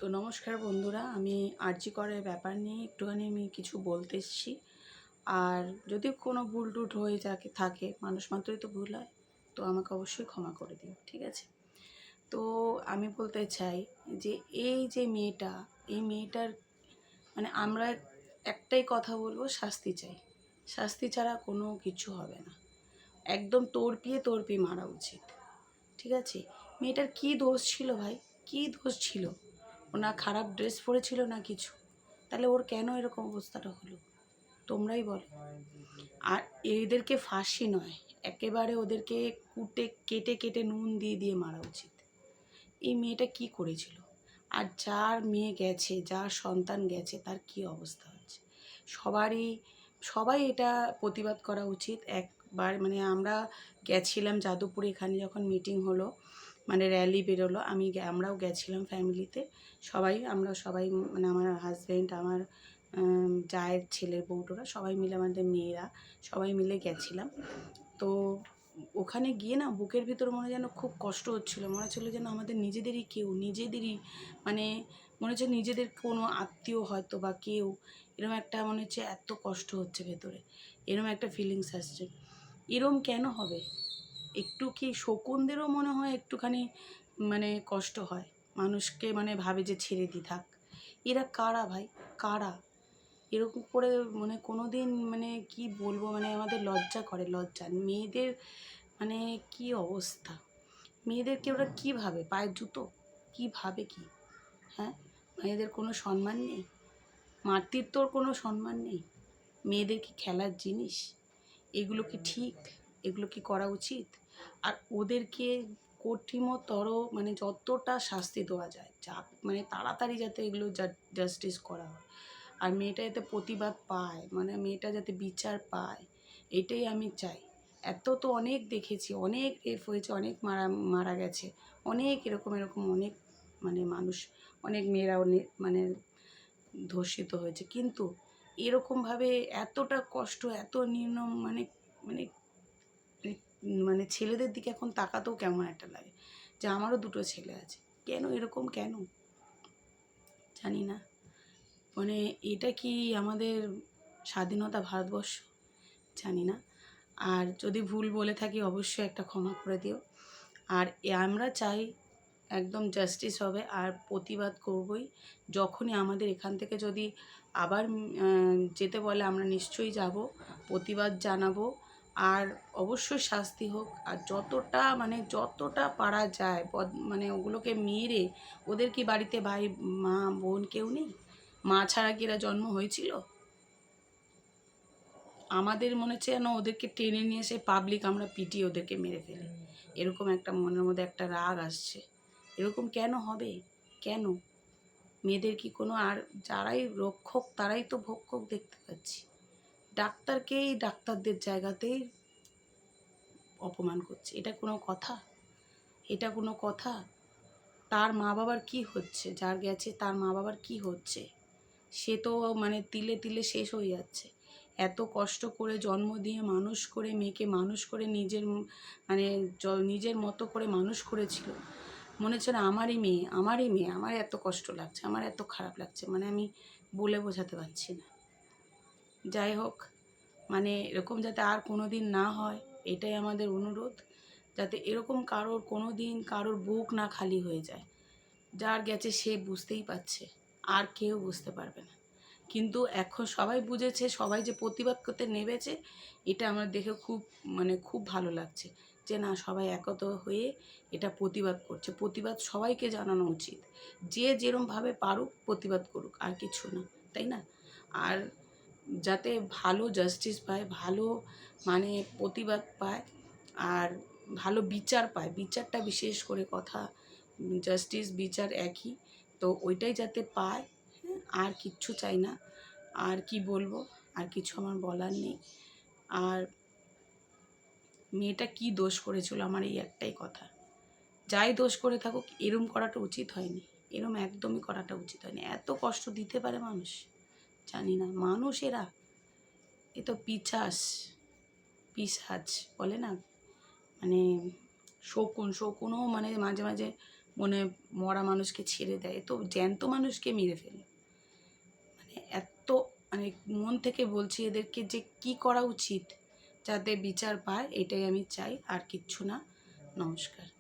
তো নমস্কার বন্ধুরা, আমি আরজি করের ব্যাপার নিয়ে একটুখানি আমি কিছু বলতে এসেছি। আর যদি কোনো ভুল টুট হয়ে থাকে, মানুষ মাত্রই তো ভুল হয়, তো আমাকে অবশ্যই ক্ষমা করে দিও, ঠিক আছে? তো আমি বলতে চাই যে এই যে মেয়েটা, এই মেয়েটার মানে আমরা একটাই কথা বলবো, শাস্তি চাই। শাস্তি ছাড়া কোনো কিছু হবে না। একদম তড়পিয়ে মারা উচিত, ঠিক আছে? মেয়েটার কী দোষ ছিল ভাই? কী দোষ ছিল? ও না খারাপ ড্রেস পরেছিল না কিছু, তাহলে ওর কেন এরকম অবস্থাটা হলো? তোমরাই বলো। আর এদেরকে ফাঁসি নয়, একেবারে ওদেরকে কেটে কেটে নুন দিয়ে মারা উচিত। এই মেয়েটা কি করেছিল? আর যার মেয়ে গেছে, যার সন্তান গেছে, তার কি অবস্থা হচ্ছে? সবারই সবাই এটা প্রতিবাদ করা উচিত। একবার মানে আমরা গেছিলাম যাদবপুরে, এখানে যখন মিটিং হলো, মানে র্যালি বেরোলো, আমরাও গেছিলাম ফ্যামিলিতে। আমরা সবাই মানে আমার হাজব্যান্ড, আমার জায়ের ছেলের বউটোরা সবাই মিলে, আমাদের মেয়েরা সবাই মিলে গেছিলাম। তো ওখানে গিয়ে না বুকের ভিতর মনে যেন খুব কষ্ট হচ্ছিলো, মনে হচ্ছিলো যেন আমাদের নিজেদেরই মানে মনে হচ্ছে নিজেদের কোনো আত্মীয় হয়তো বা কেউ, এরম একটা মনে হচ্ছে এত কষ্ট হচ্ছে ভেতরে, এরম একটা ফিলিংস আসছে। এরম কেন হবে? একটু কি শকুনদেরও মনে হয় একটুখানি মানে কষ্ট হয়, মানুষকে মানে ভাবে যে ছেড়ে দি থাক। এরা কারা ভাই? কারা? এরকম করে মানে কোনো দিন মানে কি বলবো, মানে আমাদের লজ্জা করে, লজ্জা। মেয়েদের মানে কি অবস্থা? মেয়েদেরকে ওরা কী ভাবে? পায়ের জুতো? কী ভাবে কি? হ্যাঁ, মেয়েদের কোনো সম্মান নেই? মাতৃত্বর কোনো সম্মান নেই? মেয়েদের কি খেলার জিনিস? এগুলো কি ঠিক? এগুলো কি করা উচিত? আর ওদেরকে কঠিনতর মানে যতটা শাস্তি দেওয়া যায়, যা মানে তাড়াতাড়ি যাতে এগুলো জাস্টিস করা হয়। আর মেয়েটা যাতে প্রতিবাদ পায়, মানে মেয়েটা যাতে বিচার পায়, এটাই আমি চাই। এত তো অনেক দেখেছি, অনেক রেপ হয়েছে, অনেক মারা গেছে, অনেক এরকম অনেক মানে মানুষ, অনেক মেয়েরা মানে ধর্ষিত হয়েছে, কিন্তু এরকমভাবে এতটা কষ্ট, এত নির্মম মানে মানে মানে ছেলেদের দিকে এখন তাকাতেও কেমন একটা লাগে, যে আমারও দুটো ছেলে আছে, কেন এরকম কেন? জানি না। মানে এটা কি আমাদের স্বাধীনতা ভারতবর্ষ? জানি না। আর যদি ভুল বলে থাকি অবশ্যই একটা ক্ষমা করে দিও। আর আমরা চাই একদম জাস্টিস হবে, আর প্রতিবাদ করবই। যখনই আমাদের এখান থেকে যদি আবার যেতে বলে, আমরা নিশ্চয়ই যাব, প্রতিবাদ জানাবো। আর অবশ্যই শাস্তি হোক, আর যতটা পারা যায় মানে ওগুলোকে মেরে, ওদের কি বাড়িতে ভাই, মা, বোন কেউ নেই? মা ছাড়া কি এরা জন্ম হয়েছিল? আমাদের মনে হচ্ছে যেন ওদেরকে টেনে নিয়ে এসে পাবলিক আমরা পিটিয়ে ওদেরকে মেরে ফেলি, এরকম একটা মনের মধ্যে একটা রাগ আসছে। এরকম কেন হবে? কেন? মেয়েদের কি কোনো, আর যারাই রক্ষক তারাই তো ভক্ষক দেখতে পাচ্ছি। ডাক্তারকেই ডাক্তারদের জায়গাতেই অপমান করছে, এটা কোনো কথা? এটা কোনো কথা? তার মা বাবার কি হচ্ছে? যার গেছে তার মা বাবার কি হচ্ছে? সে তো মানে তিলে তিলে শেষ হয়ে যাচ্ছে। এত কষ্ট করে জন্ম দিয়ে মানুষ করে, মেয়েকে মানুষ করে মানে নিজের মতো করে মানুষ করেছিল। মনে হচ্ছে না আমারই মেয়ে, আমার এত কষ্ট লাগছে, আমার এত খারাপ লাগছে, মানে আমি বলে বোঝাতে পারছি না। যাই হোক, মানে এরকম যাতে আর কোনো দিন না হয়, এটাই আমাদের অনুরোধ। যাতে এরকম কোনো দিন কারোর বুক না খালি হয়ে যায়। যার গেছে সে বুঝতেই পারছে, আর কেউ বুঝতে পারবে না। কিন্তু এখন সবাই বুঝেছে, সবাই যে প্রতিবাদ করতে নেমেছে, এটা আমার দেখে খুব ভালো লাগছে, যে না, সবাই একত হয়ে এটা প্রতিবাদ করছে। প্রতিবাদ সবাইকে জানানো উচিত, যে যেরমভাবে পারুক প্রতিবাদ করুক, আর কিছু না, তাই না? আর যাতে ভালো জাস্টিস পায়, ভালো মানে প্রতিবাদ পায়, আর ভালো বিচার পায়। বিচারটা বিশেষ করে কথা, জাস্টিস বিচার একই, তো ওইটাই যাতে পায়। হ্যাঁ, আর কিচ্ছু চাই না। আর কি বলবো? আর কিছু আমার বলার নেই। আর মেয়েটা কি দোষ করেছিল, আমার এই একটাই কথা, যাই দোষ করে থাকুক, এরম করাটা উচিত হয়নি, এরম একদমই করাটা উচিত হয়নি। এত কষ্ট দিতে পারে মানুষ? জানি না। মানুষ এরা? এ তো পিশাচ বলে না, মানে শকুনও মানে মাঝে মাঝে মনে মরা মানুষকে ছেড়ে দেয়, তো জ্যান্ত মানুষকে মেরে ফেলে। মানে এত, মানে মন থেকে বলছি এদেরকে যে কি করা উচিত যাতে বিচার পায়, এটাই আমি চাই, আর কিচ্ছু না। নমস্কার।